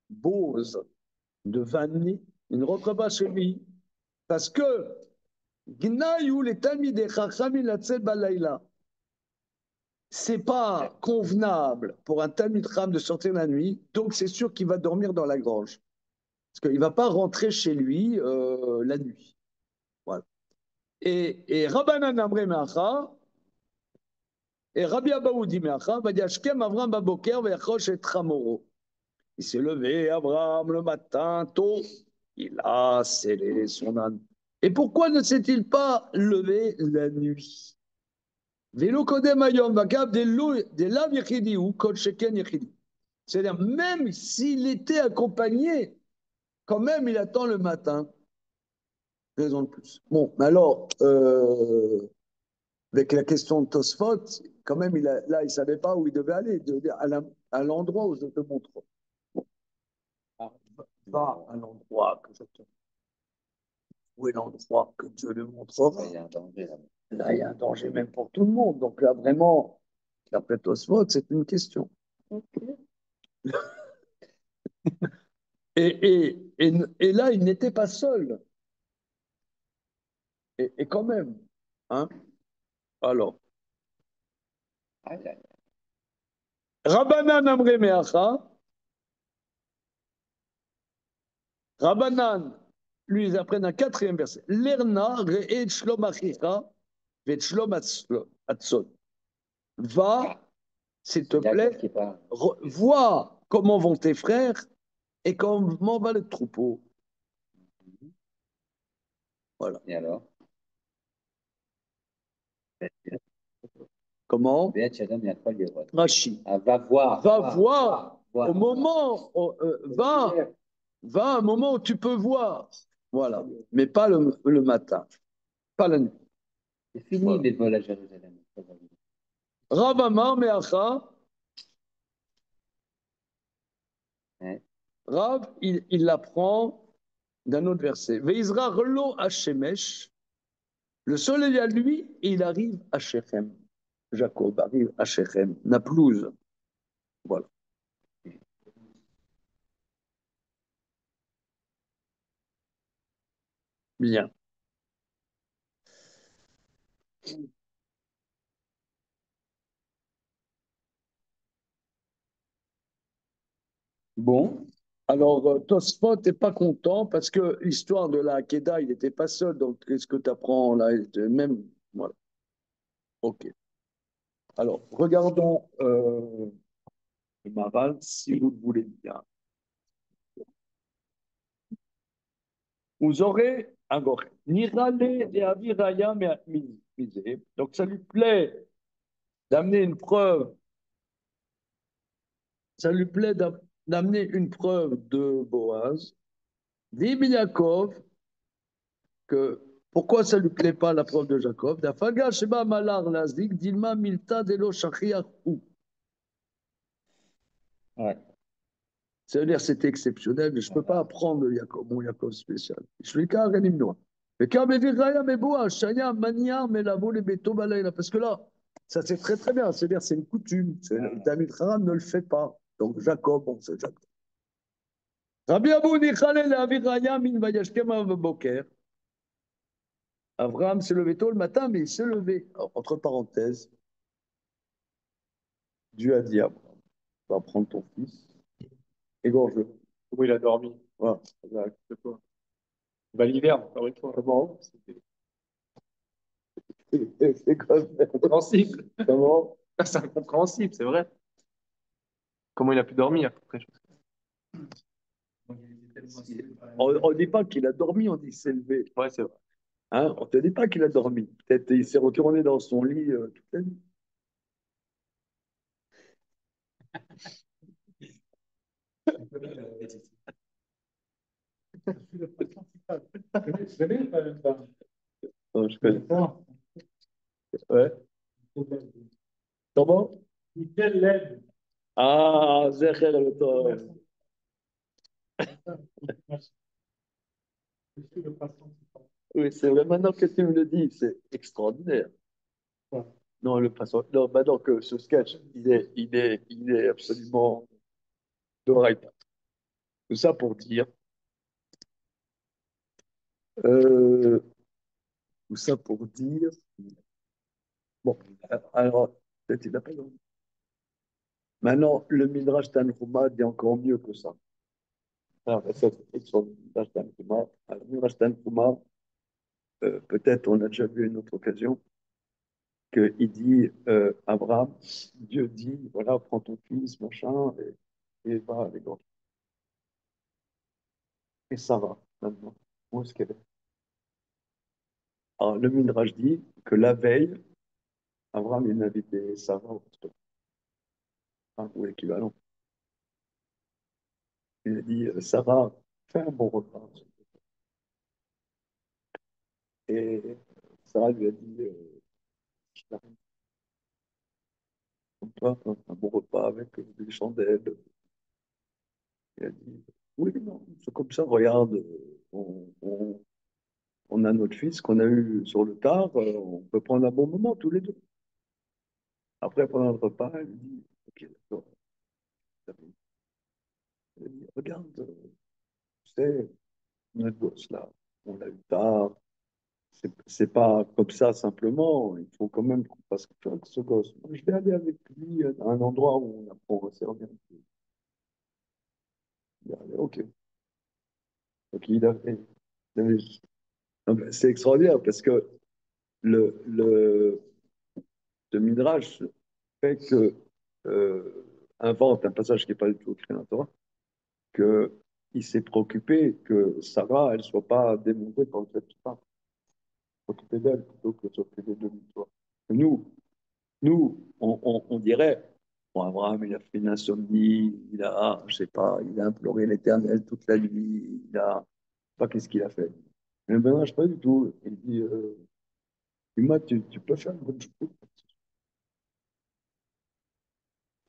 [SPEAKER 1] Bose de vanner, il ne rentre pas chez lui. Parce que Gnaïou les Talmidei Chachamim Latzet Balayla. C'est pas convenable pour un Talmid Chacham de sortir la nuit, donc c'est sûr qu'il va dormir dans la grange. Parce qu'il ne va pas rentrer chez lui la nuit. Voilà. Et Rabbanan Amre Meacha, et Rabbi Abaoudi Meacha, va dire Shkem Avram Baboker, Veyachosh et Tramoro. Il s'est levé, Abraham, le matin, tôt, il a scellé son âne. Et pourquoi ne s'est-il pas levé la nuit? C'est-à-dire, même s'il était accompagné, quand même, il attend le matin. Raison de plus. Bon, mais alors, avec la question de Tosfot, quand même, là, il ne savait pas où il devait aller, à l'endroit où je te montre. Bon, va à l'endroit que je te montre. Où est l'endroit que Dieu le montrera?
[SPEAKER 3] Il y a un danger là.
[SPEAKER 1] Là, il y a un danger même pour tout le monde. Donc là, vraiment, d'après Tosfot, c'est une question. Et là, il n'était pas seul. Et quand même, hein? Alors, Rabbanan Amre Meacha, Rabbanan, lui, ils apprennent un quatrième verset. Lerna re'ed shlomachicha, Vetchlom Hatson. Va, s'il te plaît, vois comment vont tes frères et comment va le troupeau. Voilà.
[SPEAKER 3] Et alors?
[SPEAKER 1] Comment? Rachi.
[SPEAKER 3] Va voir.
[SPEAKER 1] Va voir au moment, va à un moment où tu peux voir. Voilà. Mais pas le matin, pas la nuit.
[SPEAKER 3] C'est fini les vols à Jérusalem.
[SPEAKER 1] Rav Amar Meacha.
[SPEAKER 3] Ouais.
[SPEAKER 1] Rav, il l'apprend d'un autre verset. Veizra relo Hashemesh. Le soleil à lui, et il arrive à Shechem. Jacob arrive à Shechem, Naplouse. Voilà. Bien.
[SPEAKER 3] Bon,
[SPEAKER 1] Alors, Tosfot n'est pas content parce que l'histoire de la Hakeda, il n'était pas seul. Donc, qu'est-ce que tu apprends là? Même. Voilà. OK. Alors, regardons le Maral, si vous le voulez bien. Vous aurez un goré. Nirale et Aviraya misé. Donc, ça lui plaît d'amener une preuve. Ça lui plaît d'amener une preuve de Boaz. Dit Yaakov que pourquoi ça lui plaît pas la preuve de Jacob? Dafaga sheba malar lazik dilma milta delo shachiachu.
[SPEAKER 3] ouais.
[SPEAKER 1] Ça veut dire c'est exceptionnel, mais je ne peux pas apprendre Jacob, mon Jacob spécial. Je lui cas noir. Mais quand Meviraya Meboa, Shaya, Mania, Melavo, les Beto, Balaïla. Parce que là, ça c'est très très bien. C'est-à-dire c'est une coutume. Tamid Haram ne le fait pas. Donc Jacob, on sait Jacob. Rabbi Abou Nichalel Aviraya min vayashkem boker. Abraham s'est levé tôt le matin, mais il s'est levé. Alors, entre parenthèses, Dieu a dit à Abraham, va prendre ton fils, égorge-le.
[SPEAKER 2] Comment il a dormi?
[SPEAKER 1] Voilà.
[SPEAKER 2] C'est quoi? Bah, l'hiver, encore une fois.
[SPEAKER 1] Comment? C'est
[SPEAKER 2] Compréhensible.
[SPEAKER 1] Comment?
[SPEAKER 2] C'est incompréhensible, c'est vrai. Comment il a pu dormir après?
[SPEAKER 1] On ne dit pas qu'il a dormi, on dit qu'il s'est levé.
[SPEAKER 2] Ouais, c'est vrai.
[SPEAKER 1] Hein, on ne te dit pas qu'il a dormi. Peut-être il s'est retourné dans son lit toute la nuit. Non, je connais. Ouais. Comment? Ah, Zecher le Tov. Oui, c'est vrai. Maintenant que tu me le dis, c'est extraordinaire. Non, le passant. Non, maintenant que ce sketch, il est absolument d'oreille. Tout ça pour dire. Euh, tout ça pour dire. Bon, alors, peut-être il n'a pas dormi. Maintenant, le Midrash Tanhuma dit encore mieux que ça. Alors, ça, c'est sur le Midrash Tanhuma. Alors, le Midrash Tanhuma, peut-être on a déjà vu une autre occasion, qu'il dit, Abraham, Dieu dit, voilà, prends ton fils, machin, et va avec l'autre. Et ça va, maintenant. Où est-ce qu'elle est? Alors, le Midrash dit que la veille, Abraham, il a invité Sarah au resto, hein, ou l'équivalent. Il a dit, Sarah, fais un bon repas. Et Sarah lui a dit, je t'arrête comme toi, un bon repas avec des chandelles. Il a dit, oui, non, c'est comme ça, regarde, on a notre fils qu'on a eu sur le tard, on peut prendre un bon moment tous les deux. Après, pendant le repas, elle lui dit, ok, d'accord. Elle dit, regarde, tu sais, notre gosse là, on l'a eu tard. C'est pas comme ça simplement, il faut quand même qu'on fasse quelque chose avec ce gosse. Moi, je vais aller avec lui à un endroit où on apprend à servir. Il a dit, ok. Donc il avait, c'est extraordinaire parce que le Midrash fait que, invente un passage qui n'est pas du tout écrit dans la Torah, qu'il s'est préoccupé que Sarah, elle ne soit pas démontrée par le fait qu'il s'occuper d'elle plutôt que de s'occuper de lui. Nous, on dirait, bon, Abraham, il a fait une insomnie, il a, je sais pas, il a imploré l'Éternel toute la nuit, il a, je sais pas qu'est-ce qu'il a fait. Mais maintenant, je sais pas du tout. Il dit, dis-moi, tu peux faire une bonne chose.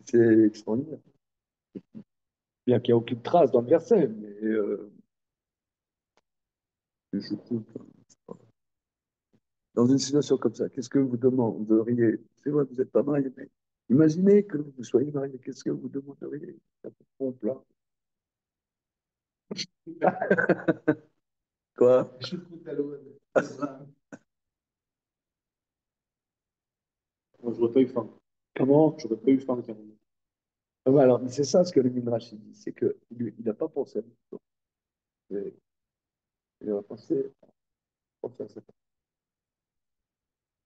[SPEAKER 1] C'est extraordinaire. Bien qu'il n'y a aucune trace dans le verset, mais je trouve, dans une situation comme ça, qu'est-ce que vous demanderiez? C'est vrai, vous n'êtes pas marié, mais imaginez que vous soyez marié, qu'est-ce que vous demanderiez? Ça peut être bon plat. Quoi?
[SPEAKER 2] Moi, j'aurais pas eu faim.
[SPEAKER 1] Comment?
[SPEAKER 2] J'aurais pas eu faim, carrément.
[SPEAKER 1] Ah ouais, alors, c'est ça ce que le Midrash dit, c'est qu'il n'a pas pensé à l'histoire. Il a pensé à ça.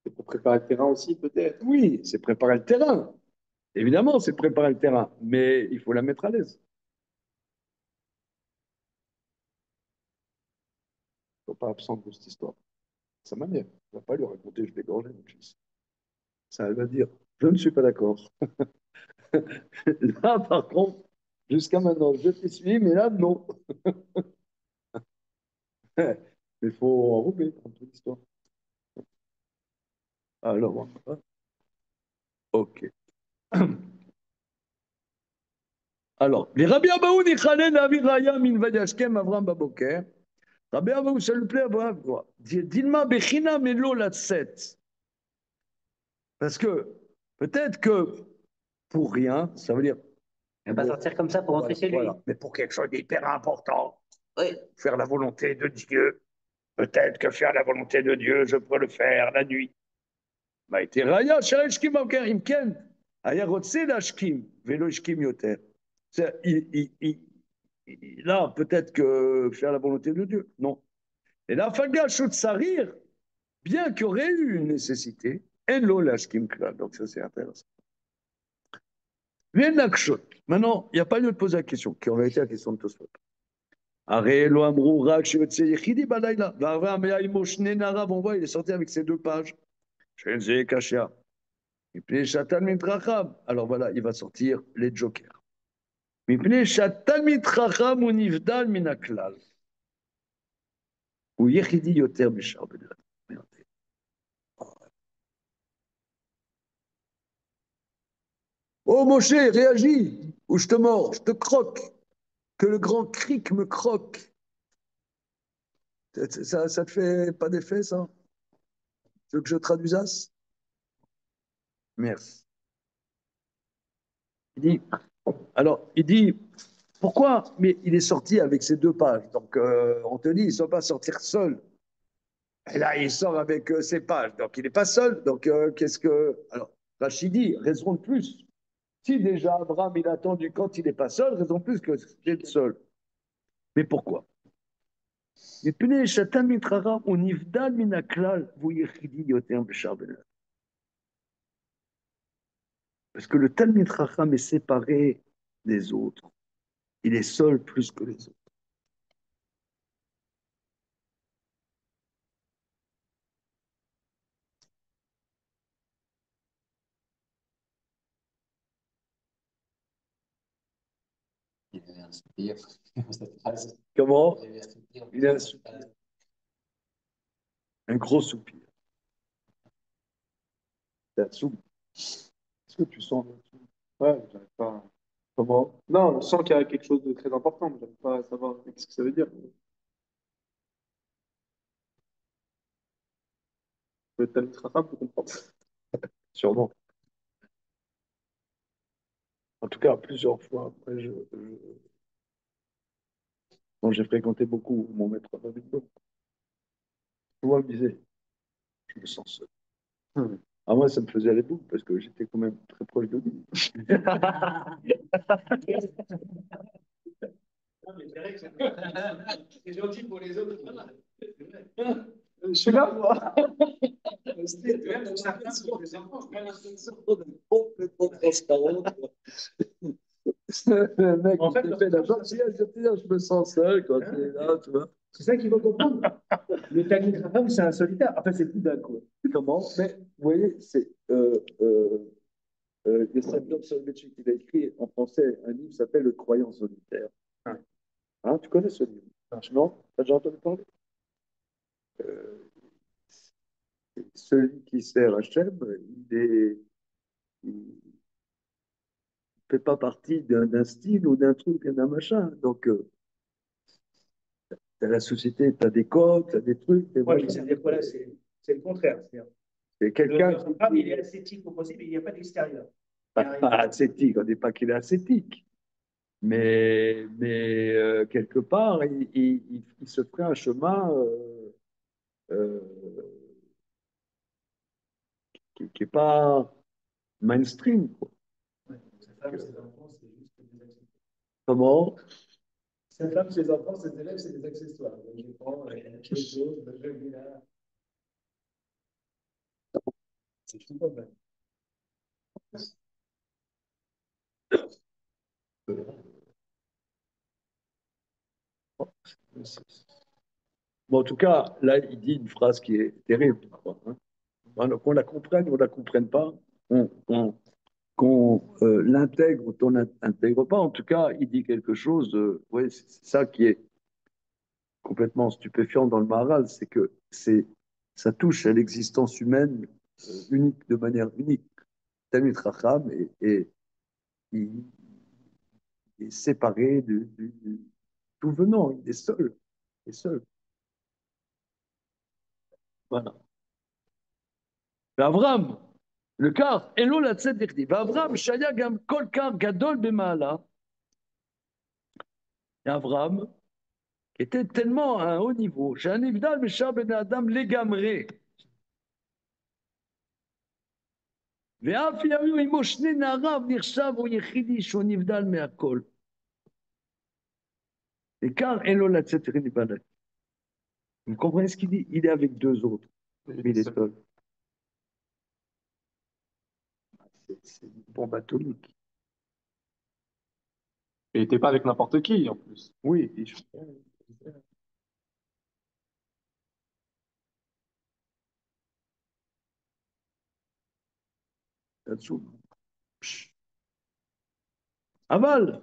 [SPEAKER 2] C'est pour préparer le terrain aussi, peut-être.
[SPEAKER 1] Oui, c'est préparer le terrain. Évidemment, c'est préparer le terrain, mais il faut la mettre à l'aise. Il ne faut pas absenter de cette histoire. Ça manière. Il ne va pas lui raconter, je vais gorger mon fils. Ça, elle va dire, je ne suis pas d'accord. Là, par contre, jusqu'à maintenant, je te suis, mais là, non. Mais il faut enrouler dans toute l'histoire. Alors, ok. Alors, les Rabbi Abaoud, Ichanen, Avi Raya, Min Vadiashkem, Avram Baboker. Rabbi Abaoud, ça lui plaît, Abraham, quoi. Dilma Bechina, Melo Latset. Parce que peut-être que pour rien, ça veut dire.
[SPEAKER 3] Il va pas sortir comme ça pour rentrer chez lui.
[SPEAKER 1] Voilà. Mais pour quelque chose d'hyper important, oui, faire la volonté de Dieu. Peut-être que faire la volonté de Dieu, je peux le faire la nuit. Maïté Raya, Shalashkim Amker Imken, Aya Rotse Lashkim, Velo Ishkim Yoter. Là, peut-être que faire la volonté de Dieu. Non. Et là, Faga Shut Sarir, bien qu'il y aurait eu une nécessité, Enlo Lashkim Kla. Donc, ça, c'est intéressant. Maintenant, il n'y a pas lieu de poser la question, qui aurait été la question de Tosfot. Aré lo amrou rak sheyotse yechidi balayla. Varvam yaimo shne narav, on voit, il est sorti avec ses deux pages. Shenze kashia. Mipnei shatan mitracham. Alors voilà, il va sortir les jokers. Mipnei shatan mitracham ou nivdal minaklal. Ou yechidi yoter bishar bedad. Oh Moshe, réagis, ou je te mords, je te croque, que le grand cric me croque. Ça te fait pas d'effet, ça? Tu veux que je traduisasse? Merci. Il dit, alors, il dit, pourquoi? Mais il est sorti avec ses deux pages. Donc, on te dit, il ne va pas sortir seul. Et là, il sort avec ses pages. Donc, il n'est pas seul. Donc, qu'est-ce que. Alors, Rachid dit, raison de plus. Si déjà Abraham, il a attendu quand il n'est pas seul, raison de plus que d'être seul. Mais pourquoi? Mais pnei shatan mitrara, on nifdal minaklal, vous yechidi yoter b'shar benad. Parce que le Talmid Chacham est séparé des autres. Il est seul plus que les autres.
[SPEAKER 3] Il avait un soupir. Cette phrase.
[SPEAKER 1] Comment?
[SPEAKER 3] Il avait un soupir.
[SPEAKER 1] Il a un soupir. Un gros soupir. C'est un soupir. Est-ce que tu sens le soupir?
[SPEAKER 2] Ouais, j'arrive pas.
[SPEAKER 1] Comment?
[SPEAKER 2] Non, on sent qu'il y a quelque chose de très important, mais j'arrive pas à savoir ce que ça veut dire. Le Talmud Chacham pour comprendre.
[SPEAKER 1] Sûrement. En tout cas, plusieurs fois. Après, quand j'ai fréquenté beaucoup mon maître David Bo, souvent il me disait, je me sens seul. À moi, ça me faisait les boules parce que j'étais quand même très proche de lui.
[SPEAKER 2] C'est gentil pour les autres. Je suis là, moi. Même dans sa place pour les enfants, j'ai l'impression.
[SPEAKER 1] Complètement transparent. Le mec,
[SPEAKER 2] En fait,
[SPEAKER 1] il fait la gentillesse de dire je me sens seul quand il est là, tu vois.
[SPEAKER 2] C'est ça qu'il faut comprendre. Le Talmud Chacham, c'est un solitaire. Enfin, c'est plus d'un coup.
[SPEAKER 1] Comment? Mais vous voyez, c'est. Il y a Samuel Soloveitchik qui a écrit en français un livre qui s'appelle Le croyant solitaire.
[SPEAKER 2] Ouais.
[SPEAKER 1] Hein, tu connais ce livre? Non? T'as déjà entendu parler? Euh, Celui qui sert Hachem, il fait pas partie d'un style ou d'un truc, d'un machin. Donc, t'as la société, t'as des codes, t'as des trucs. Et
[SPEAKER 2] Ouais,
[SPEAKER 1] voilà.
[SPEAKER 2] mais ça veut dire quoi là? C'est le contraire.
[SPEAKER 1] C'est quelqu'un
[SPEAKER 2] Le Chacham, il est ascétique au possible, il n'y a pas d'extérieur.
[SPEAKER 1] pas ascétique, on ne dit pas qu'il est ascétique, mais quelque part, il se ferait un chemin euh, qui n'est pas mainstream, quoi.
[SPEAKER 2] Ouais, sa femme, ses enfants, c'est juste des accessoires.
[SPEAKER 1] Comment?
[SPEAKER 2] Sa femme, ses enfants, ses élèves, c'est des accessoires. Donc, je prends quelque chose, je vais là. C'est tout pas mal.
[SPEAKER 1] Bon, en tout cas, là, il dit une phrase qui est terrible, quoi, hein. Alors, qu'on la comprenne ou on ne la comprenne pas, qu'on l'intègre ou qu'on l'intègre pas, en tout cas, il dit quelque chose, ouais, c'est ça qui est complètement stupéfiant dans le Maharal, c'est que ça touche à l'existence humaine unique, de manière unique. Talmid Chacham il est séparé du tout venant, il est seul. Il est seul. Voilà. Avram, le car, Elo la tzedek, Avram, Shaya gam kol kar gadol b'maala. Et Avram, qui était tellement à un haut niveau, j'ai un Ivdal Meshar ben Adam légamré. ואף ימים עמו שני נעריו נחשב הוא יחידי שהוא נבדל מהכל. car Elo la tzedek. Vous comprenez ce qu'il dit? Il est avec deux autres, mais il est seul. C'est une bombe atomique.
[SPEAKER 2] Et il n'était pas avec n'importe qui, en plus.
[SPEAKER 1] Oui, là-dessous. Aval,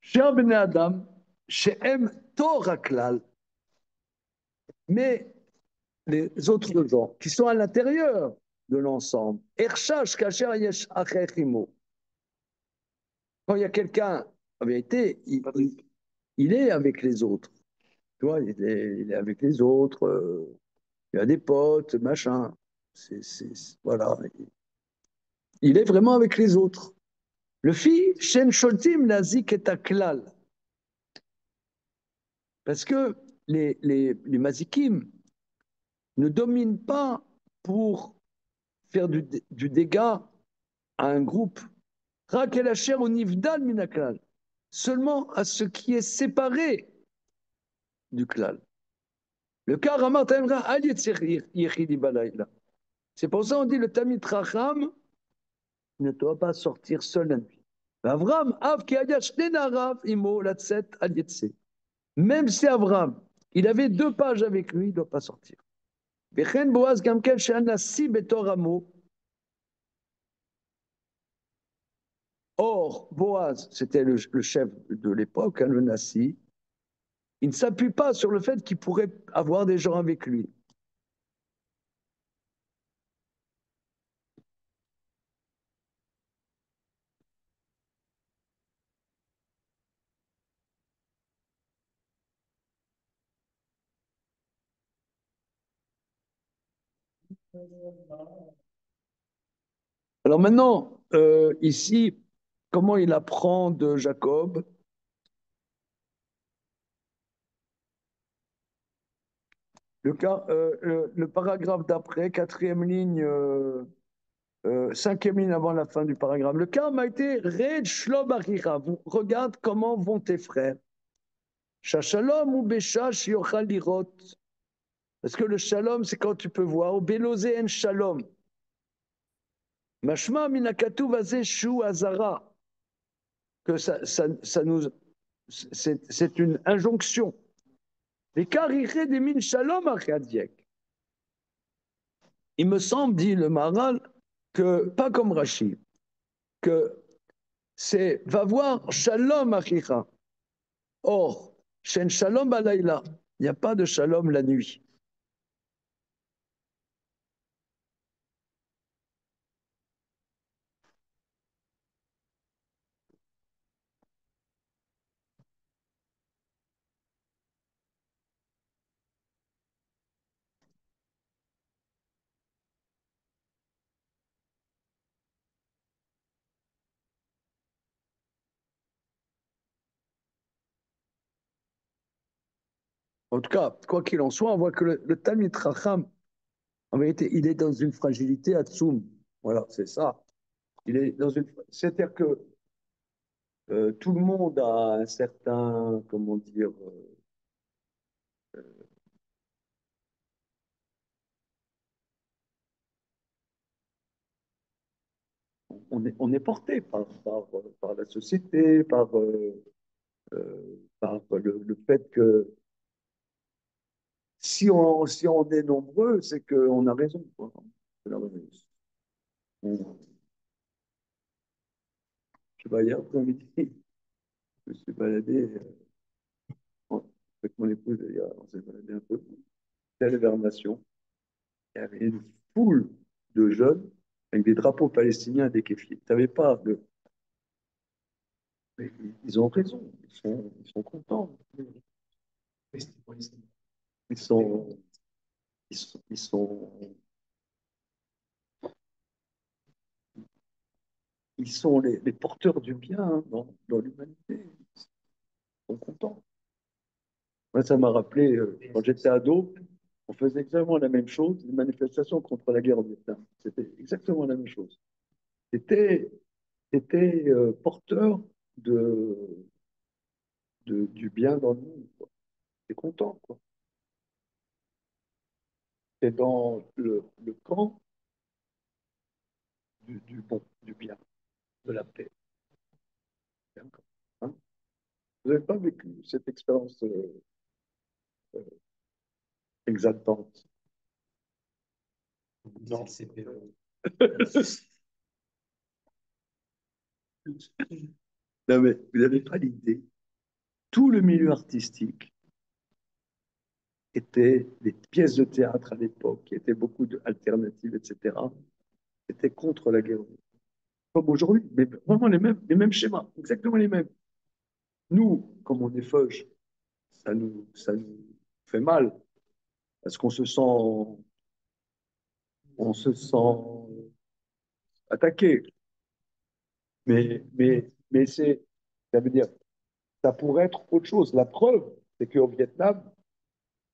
[SPEAKER 1] cher Ben Adam, Shehem Torah Klal, mais les autres gens qui sont à l'intérieur de l'ensemble, Ershach Kacher Yesh Achechimo. Quand il y a quelqu'un, en vérité, il est avec les autres. Tu vois, il est avec les autres, il a des potes, machin. Voilà. Il est vraiment avec les autres. Le fi Shen Sholtim Nazik et Aklal. Parce que les Mazikim ne dominent pas pour faire du dégât à un groupe. Rakel Asher ou Nivdal Minaklal. Seulement à ce qui est séparé du klal. Le cas Ramat Emra Al Yechidi Balayla. C'est pour ça qu'on dit le Tamid Racham ne doit pas sortir seul la nuit. Avram, Av ki Ayash Nenarav Imo Latset Al Yetse. Même si Avram, il avait 2 pages avec lui, il ne doit pas sortir. Vechen Boaz Gamkel Sheanasi Betoramo. Or, Boaz, c'était le chef de l'époque, hein, le Nassi. Il ne s'appuie pas sur le fait qu'il pourrait avoir des gens avec lui. Alors maintenant, ici, comment il apprend de Jacob? Le paragraphe d'après, quatrième ligne, cinquième ligne avant la fin du paragraphe. Le cas m'a été Red Shlob Achira. Regarde comment vont tes frères. Shachalom ou Besha Shiochal Lirot. Parce que le shalom, c'est quand tu peux voir. Au Bélosé en shalom. Mashma minakatu vazé shu azara. Que ça nous. C'est une injonction. Les caricés des mines shalom achadiek. Il me semble, dit le Maharal, que, pas comme Rachid, que c'est va voir shalom achicha. Or, shen shalom balayla, il n'y a pas de shalom la nuit. En tout cas, quoi qu'il en soit, on voit que le Talmid Chacham, en vérité, il est dans une fragilité à Tsoum. Voilà, c'est ça. Il est dans une. C'est-à-dire que tout le monde a un certain, comment dire, on est porté par la société, par le fait que si on est nombreux, c'est qu'on a raison, quoi. On- je sais pas, hier après-midi, je me suis baladé avec mon épouse, d'ailleurs, on s'est baladé un peu, telle vers Nation. Il y avait une foule de jeunes avec des drapeaux palestiniens et des kéfis. Tu n'avais pas de. Mais ils ont raison, ils sont contents. Ils sont, ils sont, ils sont les porteurs du bien, hein, dans l'humanité. Ils sont contents. Moi, ça m'a rappelé, quand j'étais ado, on faisait exactement la même chose, une manifestation contre la guerre au Vietnam. C'était exactement la même chose. C'était porteur de, du bien dans le monde, quoi. T'es content, quoi. T'es dans le camp du bon, du bien, de la paix. Hein. Vous n'avez pas vécu cette expérience exaltante?
[SPEAKER 3] Non, c'est PO.
[SPEAKER 1] Non, mais vous n'avez pas l'idée. Tout le milieu artistique était des pièces de théâtre à l'époque, qui étaient beaucoup d'alternatives, etc. C'était contre la guerre. Comme aujourd'hui, mais vraiment les mêmes schémas, exactement les mêmes. Nous, comme on est feuge, ça nous fait mal, parce on se sent attaqué. Mais ça veut dire, ça pourrait être autre chose. La preuve, c'est qu'au Vietnam,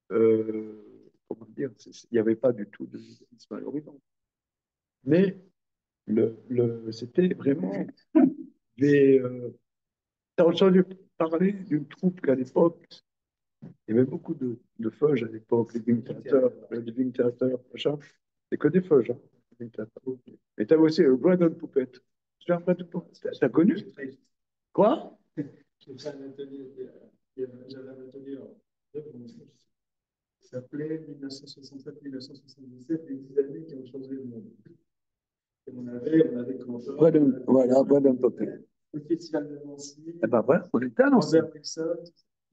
[SPEAKER 1] comment dire, il n'y avait pas du tout de judaïsme à l'horizon. Mais c'était vraiment des. Tu as entendu parler d'une troupe qu'à l'époque, il y avait beaucoup de feuges à l'époque, Living Theater, machin. C'est que des feuges, hein, Living Theater. Mais tu avais aussi Brandon Puppet. Tu as t'as connu? Quoi? J'ai fait un atelier, j'avais un atelier qui s'appelait 1967-1977, les 10 années qui ont changé le monde. Et on avait comme voilà, Brandon Puppet. Le festival de Nancy. Eh ben voilà, on était à Nancy.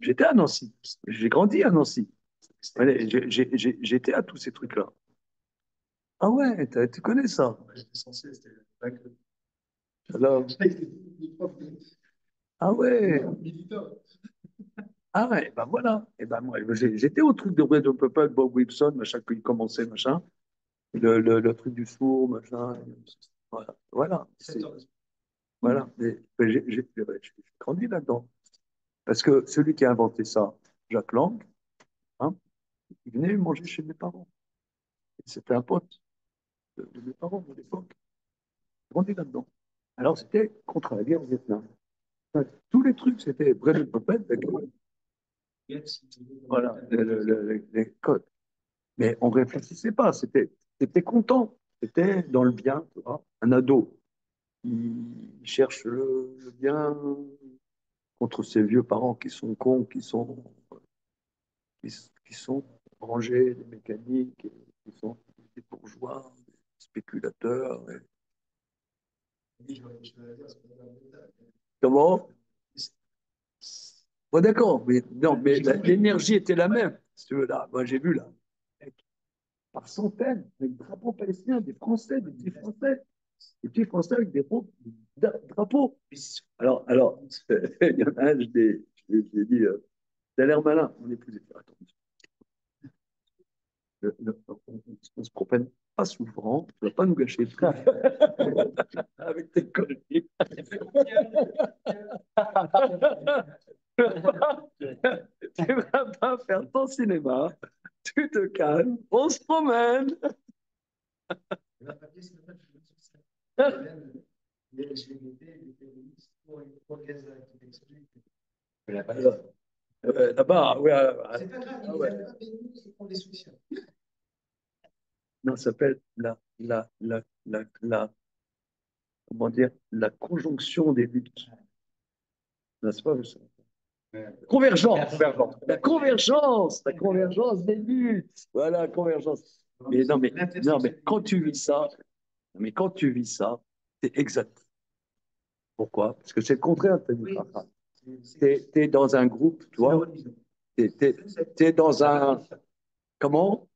[SPEAKER 1] J'étais à Nancy. J'ai grandi à Nancy. Allez, j'étais à tous ces trucs-là. Ah ouais, tu connais ça. J'étais censé, c'était alors. Ah ouais. Ah ouais, ben voilà. Et ben moi, j'étais au truc de Red Purple, Bob Wilson, machin, quand il commençait, machin. Le truc du sourd, machin. Voilà. Voilà. Voilà. Mais j'ai grandi là-dedans. Parce que celui qui a inventé ça, Jacques Lang, hein, il venait manger chez mes parents. C'était un pote de mes parents à l'époque. J'ai grandi là-dedans. Alors c'était contre la guerre au Vietnam. Enfin, tous les trucs, c'était Brennan Puppet avec voilà, les codes. Mais on ne réfléchissait pas, c'était content, c'était dans le bien, tu vois. Un ado, il cherche le bien contre ses vieux parents qui sont cons, qui sont rangés, des mécaniques, qui sont des bourgeois, des spéculateurs. Comment? Bon, d'accord, mais non, mais l'énergie était la même. Si tu veux, là, moi j'ai vu là, mec, par centaines, avec des drapeaux palestiniens, des Français, des petits Français avec des drapeaux. Alors, il y en a un, je lui ai dit, t'as l'air malin, mon épouse. Attends, on ne se promène pas souvent, tu ne vas pas nous gâcher le truc avec tes conneries. Tu ne vas pas faire ton cinéma, tu te calmes, on se promène. Là-bas, ouais, c'est pas grave, il ouais. Prend des solutions. Non, ça s'appelle comment dire, la conjonction des luttes. N'est-ce pas ça? Convergence, la convergence des luttes. Voilà, convergence. Mais non, mais quand tu vis ça, c'est exact. Pourquoi? Parce que c'est le contraire de ta vie. T'es dans un groupe, tu vois. T'es dans un. Comment?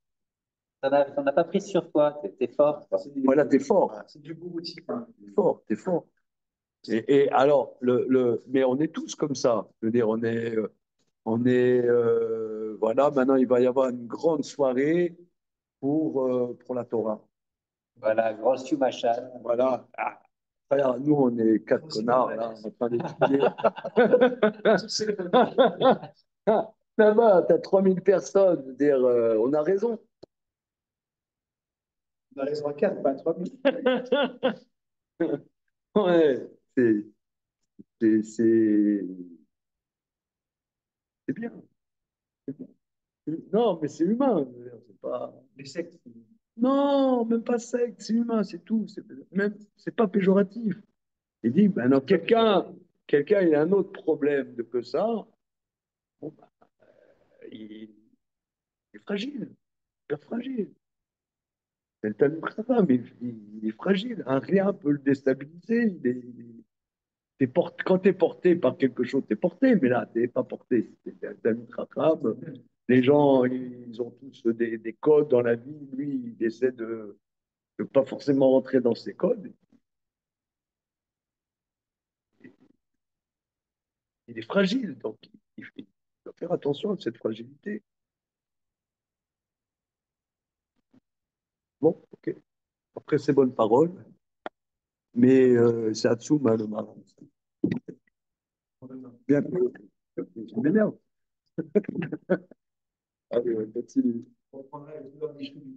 [SPEAKER 3] Ça n'a pas pris sur toi, t'es fort.
[SPEAKER 1] Voilà, t'es fort. C'est du beau outil. Fort, t'es fort. Et alors, mais on est tous comme ça. Je veux dire, voilà, maintenant il va y avoir une grande soirée pour la Torah.
[SPEAKER 3] Voilà, grand Sumachan.
[SPEAKER 1] Voilà. Ah, regarde, nous, on est quatre connards, là, en train d'étudier. Là-bas, tu as 3000 personnes. Je veux dire, on a raison. On a raison à 4, pas à 3000. Ouais, c'est, c'est, c'est bien. C'est bien. Non, mais c'est humain. Je veux dire, c'est pas. Les sectes. Non, même pas secte, c'est humain, c'est tout. C'est pas péjoratif. Il dit, ben non, quelqu'un, il a un autre problème de que ça. Bon, ben, il est fragile, hyper fragile. C'est le talent Khama, mais il est fragile. Un rien peut le déstabiliser. Quand tu es porté par quelque chose, tu es porté, mais là, tu n'es pas porté. C'est un talent Khama. Les gens, ils ont tous des codes dans la vie. Lui, il essaie de ne pas forcément rentrer dans ces codes. Il est fragile, donc il faut faire attention à cette fragilité. Bon, ok. Après ces bonnes paroles, mais c'est Hatsuma le marin. Bien que je m'énerve. Allez, on continue. On prendra les couleurs des cheveux.